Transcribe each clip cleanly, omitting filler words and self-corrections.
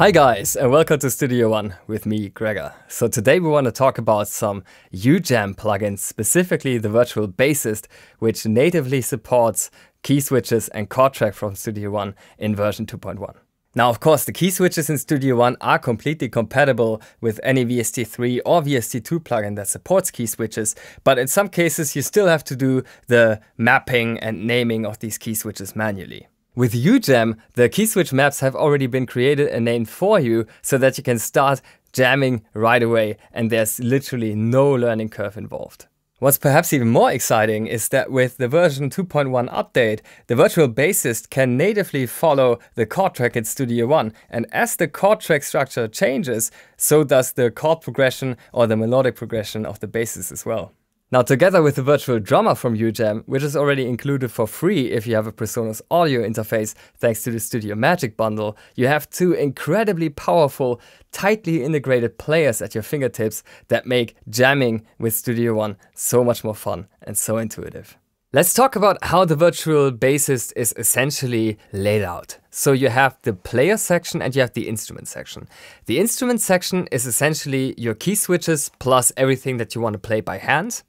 Hi guys, and welcome to Studio One with me, Gregor. So today we want to talk about some UJAM plugins, specifically the Virtual Bassist, which natively supports key switches and chord track from Studio One in version 2.1. Now, of course, the key switches in Studio One are completely compatible with any VST3 or VST2 plugin that supports key switches, but in some cases you still have to do the mapping and naming of these key switches manually. With UJAM, the key switch maps have already been created and named for you so that you can start jamming right away, and there's literally no learning curve involved. What's perhaps even more exciting is that with the version 2.1 update, the Virtual Bassist can natively follow the chord track in Studio One, and as the chord track structure changes, so does the chord progression or the melodic progression of the bassist as well. Now, together with the virtual drummer from UJAM, which is already included for free if you have a PreSonus audio interface thanks to the Studio Magic bundle, you have two incredibly powerful, tightly integrated players at your fingertips that make jamming with Studio One so much more fun and so intuitive. Let's talk about how the Virtual Bassist is essentially laid out. So you have the player section and you have the instrument section. The instrument section is essentially your key switches plus everything that you want to play by hand.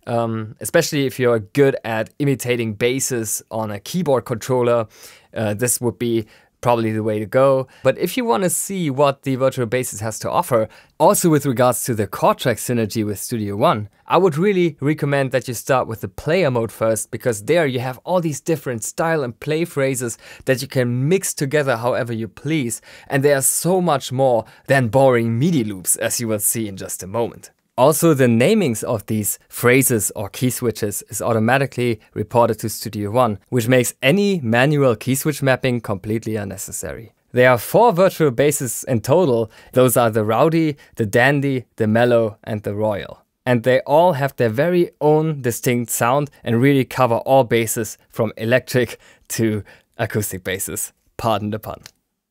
Especially if you're good at imitating basses on a keyboard controller, this would be probably the way to go. But if you want to see what the Virtual Bassist has to offer, also with regards to the chord track synergy with Studio One, I would really recommend that you start with the player mode first, because there you have all these different style and play phrases that you can mix together however you please. And they are so much more than boring MIDI loops, as you will see in just a moment. Also, the namings of these phrases or key switches is automatically reported to Studio One, which makes any manual key switch mapping completely unnecessary. There are 4 virtual bassists in total. Those are the Rowdy, the Dandy, the Mellow, and the Royal. And they all have their very own distinct sound and really cover all bases from electric to acoustic basses. Pardon the pun.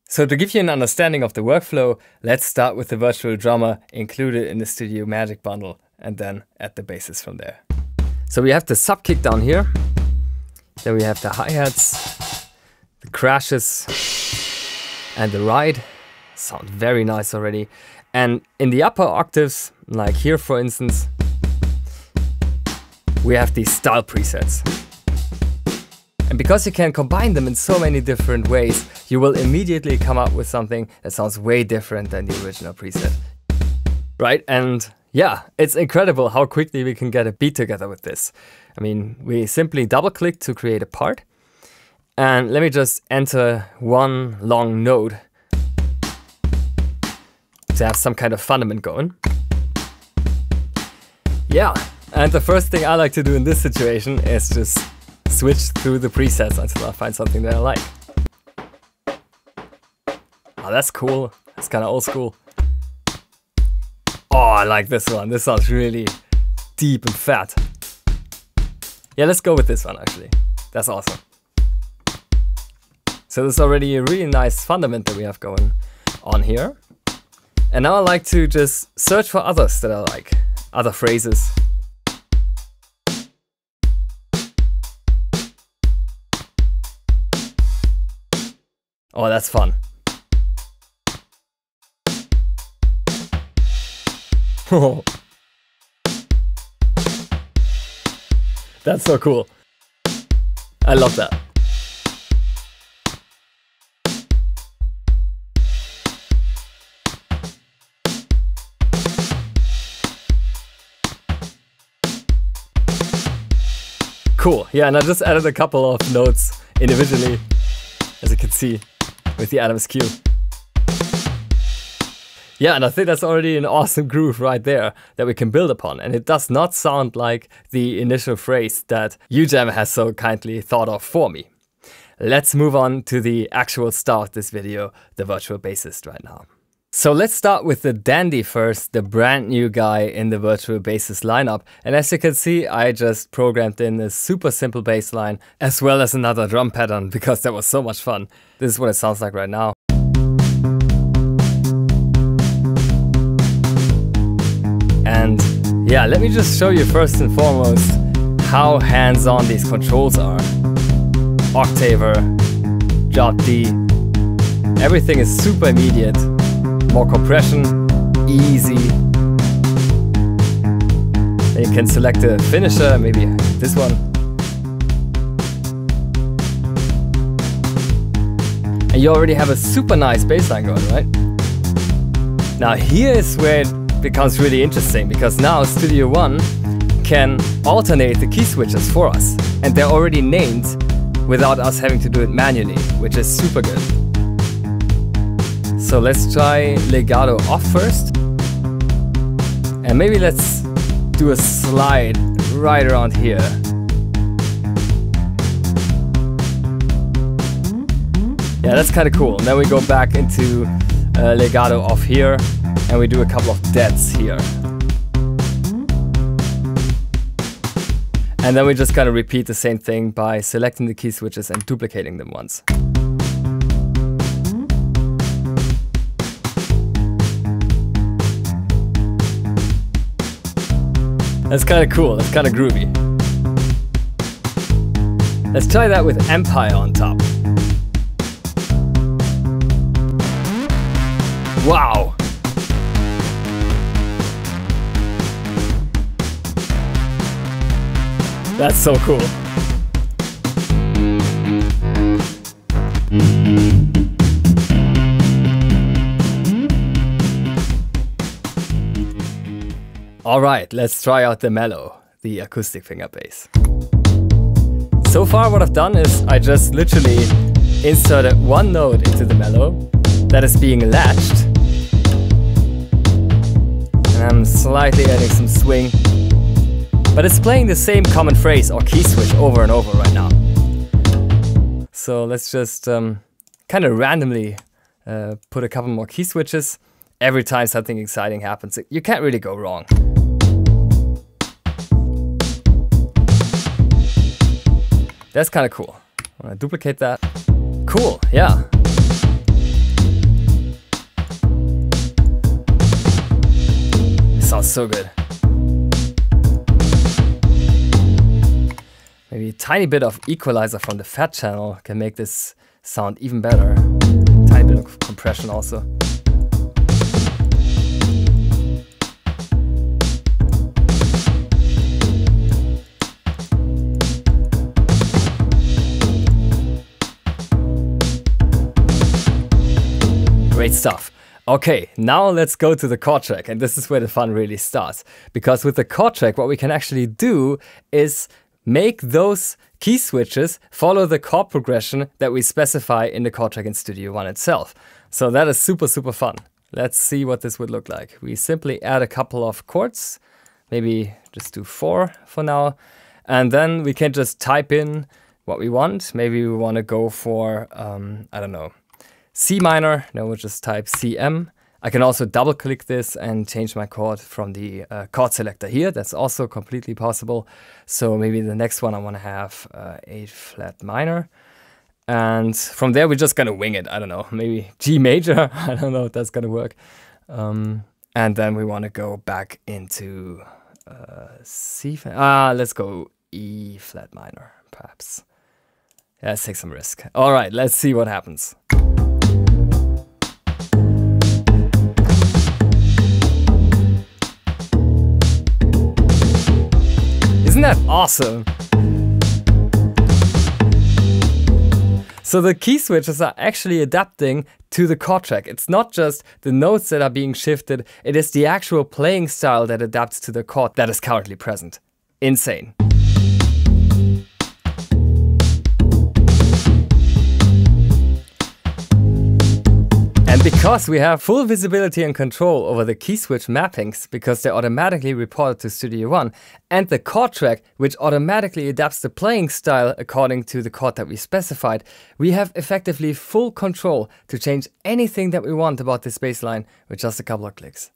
So to give you an understanding of the workflow, let's start with the virtual drummer included in the Studio Magic bundle and then add the basses from there. So we have the sub kick down here, then we have the hi-hats, the crashes and the ride. Sound very nice already. And in the upper octaves, like here for instance, we have these style presets. And because you can combine them in so many different ways, you will immediately come up with something that sounds way different than the original preset. Right? And yeah, it's incredible how quickly we can get a beat together with this. I mean, we simply double click to create a part. And let me just enter one long note to have some kind of fundament going. Yeah, and the first thing I like to do in this situation is just switch through the presets until I find something that I like. Oh, that's cool. It's kind of old school. Oh, I like this one. This sounds really deep and fat. Yeah, let's go with this one actually. That's awesome. So there's already a really nice fundament that we have going on here. And now I like to just search for others that I like. Other phrases. Oh, that's fun. That's so cool. I love that. Cool. Yeah, and I just added a couple of notes individually, as you can see, with the Adams cue. Yeah, and I think that's already an awesome groove right there that we can build upon. And it does not sound like the initial phrase that UJAM has so kindly thought of for me. Let's move on to the actual star of this video, the Virtual Bassist right now. So let's start with the Dandy first, the brand new guy in the Virtual Bassist lineup. And as you can see, I just programmed in a super simple bass line as well as another drum pattern because that was so much fun. This is what it sounds like right now. And yeah, let me just show you first and foremost how hands-on these controls are. Octaver, drop D, Everything is super immediate. More compression, easy. Then you can select a finisher, maybe this one. And you already have a super nice bass line going, right? Now here's where it becomes really interesting, because now Studio One can alternate the key switches for us. And they're already named without us having to do it manually, which is super good. So let's try legato off first. And maybe let's do a slide right around here. Yeah, that's kind of cool. And then we go back into legato off here, and we do a couple of deads here. And then we just kind of repeat the same thing by selecting the key switches and duplicating them once. That's kind of cool, that's kind of groovy. Let's try that with Empire on top. Wow! That's so cool. Alright, let's try out the mellow, the acoustic finger bass. So far what I've done is I just literally inserted one note into the mellow that is being latched. And I'm slightly adding some swing. But it's playing the same common phrase or key switch over and over right now. So let's just kind of randomly put a couple more key switches. Every time something exciting happens, you can't really go wrong. That's kind of cool. I'm gonna duplicate that. Cool, yeah. It sounds so good. Maybe a tiny bit of equalizer from the fat channel can make this sound even better. Tiny bit of compression also. Great stuff. Okay, now let's go to the chord track, and this is where the fun really starts. Because with the chord track, what we can actually do is make those key switches follow the chord progression that we specify in the chord track in Studio One itself. So that is super, super fun. Let's see what this would look like. We simply add a couple of chords, maybe just do 4 for now. And then we can just type in what we want. Maybe we want to go for, I don't know, C minor. Then we'll just type CM. I can also double click this and change my chord from the chord selector here. That's also completely possible. So maybe the next one I want to have A flat minor. And from there we're just going to wing it. I don't know, maybe G major. I don't know if that's going to work. And then we want to go back into C flat. Let's go E flat minor, perhaps. Yeah, let's take some risk. All right, let's see what happens. Isn't that awesome? So the key switches are actually adapting to the chord track. It's not just the notes that are being shifted, it is the actual playing style that adapts to the chord that is currently present. Insane. And because we have full visibility and control over the key switch mappings, because they're automatically reported to Studio One, and the chord track, which automatically adapts the playing style according to the chord that we specified, we have effectively full control to change anything that we want about this bass line with just a couple of clicks.